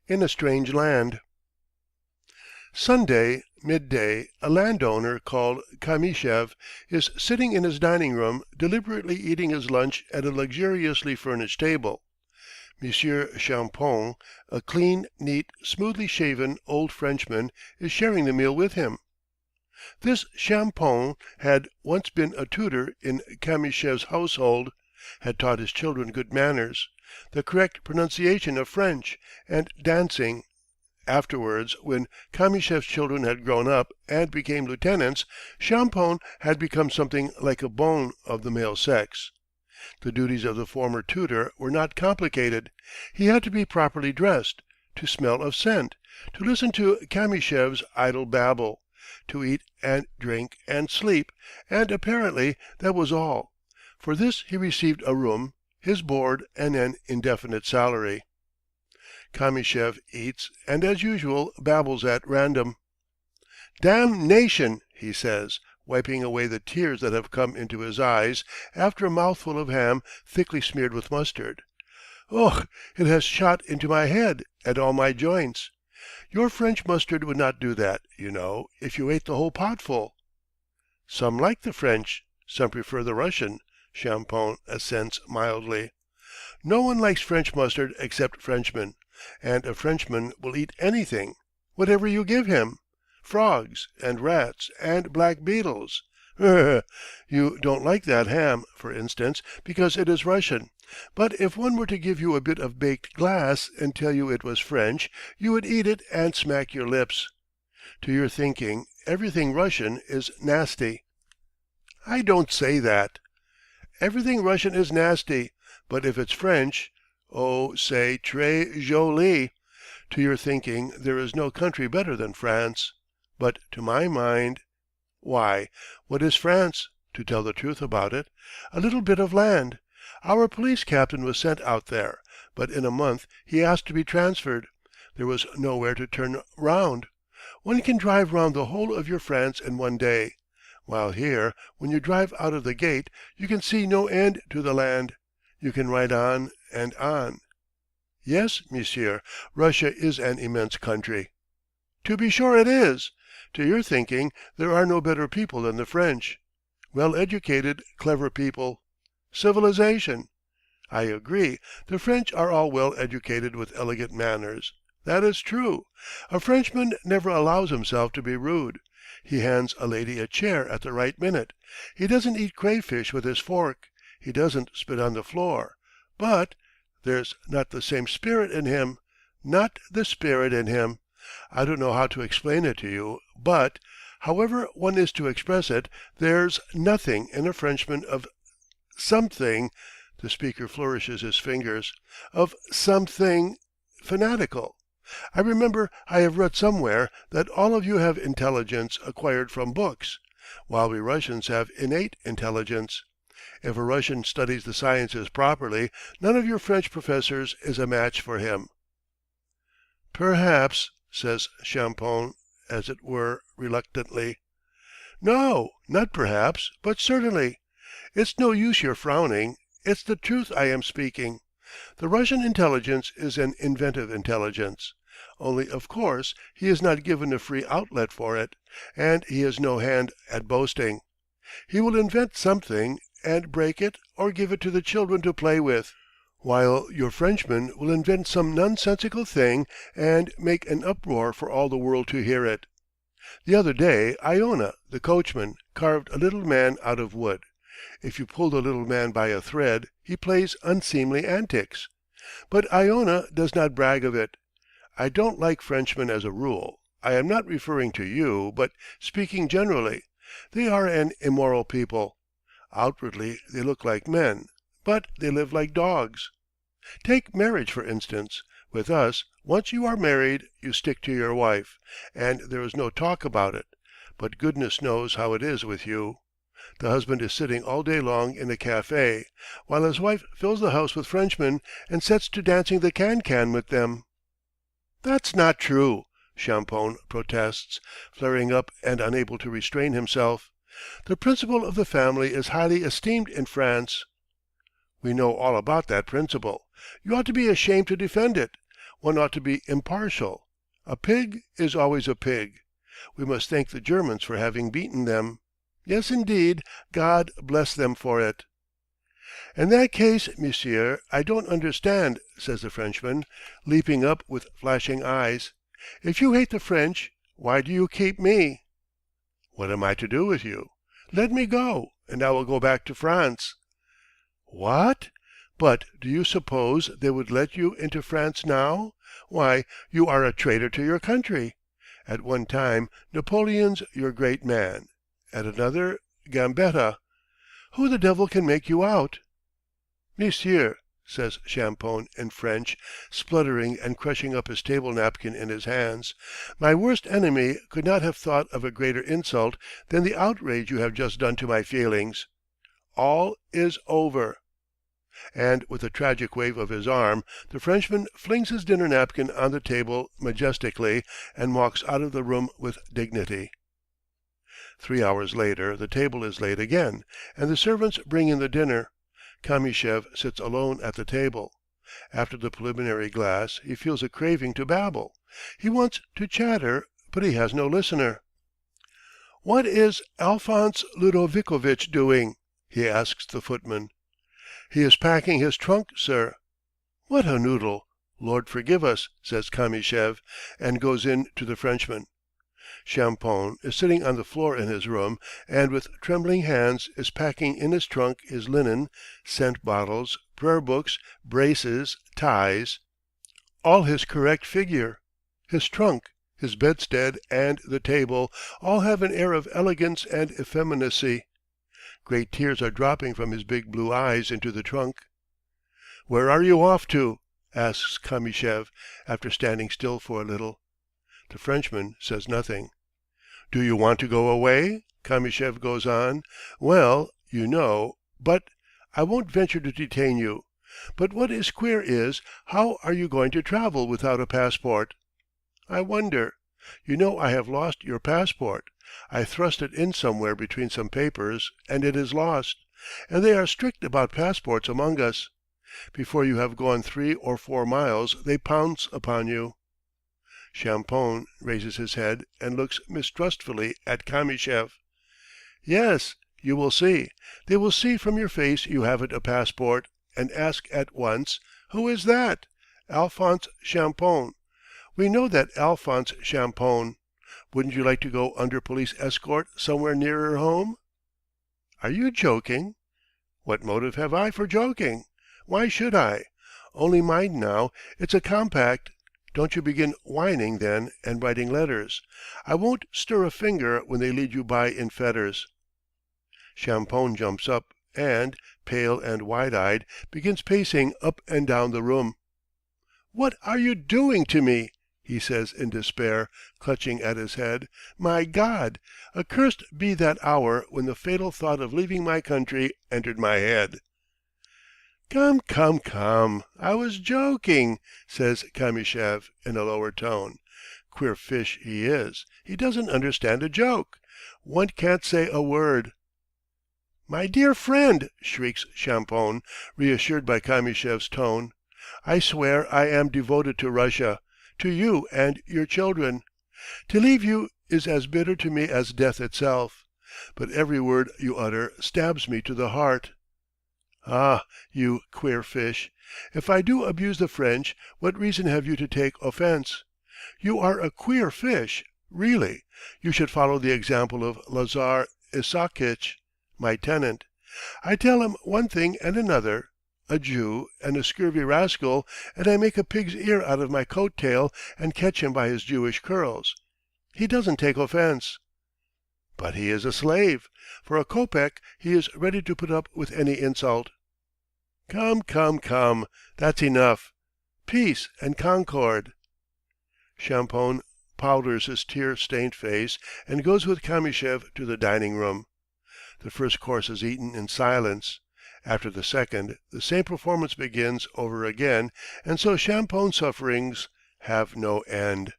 in a strange land. Sunday, midday, a landowner called Kamyshev is sitting in his dining room deliberately eating his lunch at a luxuriously furnished table. Monsieur Champon, a clean, neat, smoothly shaven old Frenchman, is sharing the meal with him. This Champon had once been a tutor in Kamyshev's household, had taught his children good manners, the correct pronunciation of French, and dancing. Afterwards, when Kamyshev's children had grown up and became lieutenants, Champon had become something like a bonne of the male sex. The duties of the former tutor were not complicated. He had to be properly dressed, to smell of scent, to listen to Kamyshev's idle babble, to eat and drink and sleep, and apparently that was all. For this he received a room, his board, and an indefinite salary. Kamyshev eats, and as usual babbles at random. "Damnation!" he says, wiping away the tears that have come into his eyes after a mouthful of ham thickly smeared with mustard. "Ugh! It has shot into my head and all my joints. Your French mustard would not do that, you know, if you ate the whole potful." "Some like the French, some prefer the Russian," Champon assents mildly. "No one likes French mustard except Frenchmen, and a Frenchman will eat anything, whatever you give him. Frogs and rats and black beetles. You don't like that ham, for instance, because it is Russian, but if one were to give you a bit of baked glass and tell you it was French, you would eat it and smack your lips. To your thinking, everything Russian is nasty." "I don't say that." "Everything Russian is nasty, but if it's French, oh, c'est très joli. To your thinking, there is no country better than France. But to my mind, why, what is France, to tell the truth about it? A little bit of land. Our police captain was sent out there, but in a month he asked to be transferred. There was nowhere to turn round. One can drive round the whole of your France in one day, while here, when you drive out of the gate, you can see no end to the land. You can ride on and on. Yes, monsieur, Russia is an immense country." "To be sure it is. To your thinking, there are no better people than the French. Well-educated, clever people. Civilization. I agree, the French are all well-educated with elegant manners. That is true. A Frenchman never allows himself to be rude. He hands a lady a chair at the right minute. He doesn't eat crayfish with his fork. He doesn't spit on the floor. But there's not the same spirit in him. Not the spirit in him. I don't know how to explain it to you, but, however one is to express it, there's nothing in a Frenchman of something," the speaker flourishes his fingers, "of something fanatical. I remember I have read somewhere that all of you have intelligence acquired from books, while we Russians have innate intelligence. If a Russian studies the sciences properly, none of your French professors is a match for him." "Perhaps," says Champon, as it were, reluctantly. "No, not perhaps, but certainly. It's no use your frowning. It's the truth I am speaking. The Russian intelligence is an inventive intelligence. Only, of course, he is not given a free outlet for it, and he has no hand at boasting. He will invent something, and break it or give it to the children to play with, while your Frenchman will invent some nonsensical thing and make an uproar for all the world to hear it. The other day Iona, the coachman, carved a little man out of wood. If you pull the little man by a thread, he plays unseemly antics. But Iona does not brag of it. I don't like Frenchmen as a rule. I am not referring to you, but speaking generally. They are an immoral people. Outwardly they look like men, but they live like dogs. Take marriage, for instance. With us, once you are married, you stick to your wife, and there is no talk about it. But goodness knows how it is with you. The husband is sitting all day long in a café, while his wife fills the house with Frenchmen and sets to dancing the can-can with them." "That's not true," Champon protests, flaring up and unable to restrain himself. "The principle of the family is highly esteemed in France." "We know all about that principle. You ought to be ashamed to defend it. One ought to be impartial. A pig is always a pig. We must thank the Germans for having beaten them. Yes, indeed, God bless them for it." "In that case, monsieur, I don't understand," says the Frenchman, leaping up with flashing eyes. "If you hate the French, why do you keep me?" "What am I to do with you?" "Let me go, and I will go back to France." "What? But do you suppose they would let you into France now? Why, you are a traitor to your country. At one time Napoleon's your great man, at another Gambetta. Who the devil can make you out?" "Monsieur," says Champoun in French, spluttering and crushing up his table napkin in his hands, "my worst enemy could not have thought of a greater insult than the outrage you have just done to my feelings. All is over." And with a tragic wave of his arm, the Frenchman flings his dinner napkin on the table majestically and walks out of the room with dignity. 3 hours later the table is laid again, and the servants bring in the dinner. Kamyshev sits alone at the table. After the preliminary glass he feels a craving to babble. He wants to chatter, but he has no listener. "What is Alphonse Ludovikovitch doing?" he asks the footman. "He is packing his trunk, sir." "What a noodle! Lord forgive us," says Kamyshev, and goes in to the Frenchman. Champoun is sitting on the floor in his room, and with trembling hands is packing in his trunk his linen, scent bottles, prayer books, braces, ties, all his correct figure. His trunk, his bedstead, and the table all have an air of elegance and effeminacy. Great tears are dropping from his big blue eyes into the trunk. "Where are you off to?" asks Kamyshev, after standing still for a little. The Frenchman says nothing. "Do you want to go away?" Kamyshev goes on. "Well, you know, but I won't venture to detain you. But what is queer is, how are you going to travel without a passport? I wonder. You know I have lost your passport. I thrust it in somewhere between some papers, and it is lost. And they are strict about passports among us. Before you have gone 3 or 4 miles they pounce upon you." Champoun raises his head and looks mistrustfully at Kamyshev. "Yes, you will see. They will see from your face you haven't a passport, and ask at once, 'Who is that?' 'Alphonse Champoun.' We know that Alphonse Champoun. Wouldn't you like to go under police escort somewhere nearer home?" "Are you joking?" "What motive have I for joking? Why should I? Only mind now, it's a compact. Don't you begin whining then and writing letters. I won't stir a finger when they lead you by in fetters." Champoun jumps up and, pale and wide-eyed, begins pacing up and down the room. "What are you doing to me?" he says in despair, clutching at his head. "My God! Accursed be that hour when the fatal thought of leaving my country entered my head." "Come, come, come! I was joking," says Kamyshev in a lower tone. Queer fish he is, he doesn't understand a joke. One can't say a word. "My dear friend," shrieks Champoun, reassured by Kamyshev's tone, "I swear I am devoted to Russia, to you and your children. To leave you is as bitter to me as death itself. But every word you utter stabs me to the heart. Ah, you queer fish! If I do abuse the French, what reason have you to take offence? You are a queer fish, really. You should follow the example of Lazar Isakitch, my tenant. I tell him one thing and another, a Jew and a scurvy rascal, and I make a pig's ear out of my coat tail and catch him by his Jewish curls. He doesn't take offence. But he is a slave. For a kopeck he is ready to put up with any insult. Come, come, come! That's enough. Peace and concord." Champoun powders his tear-stained face and goes with Kamyshev to the dining-room. The first course is eaten in silence. After the second, the same performance begins over again, and so Champoun's sufferings have no end.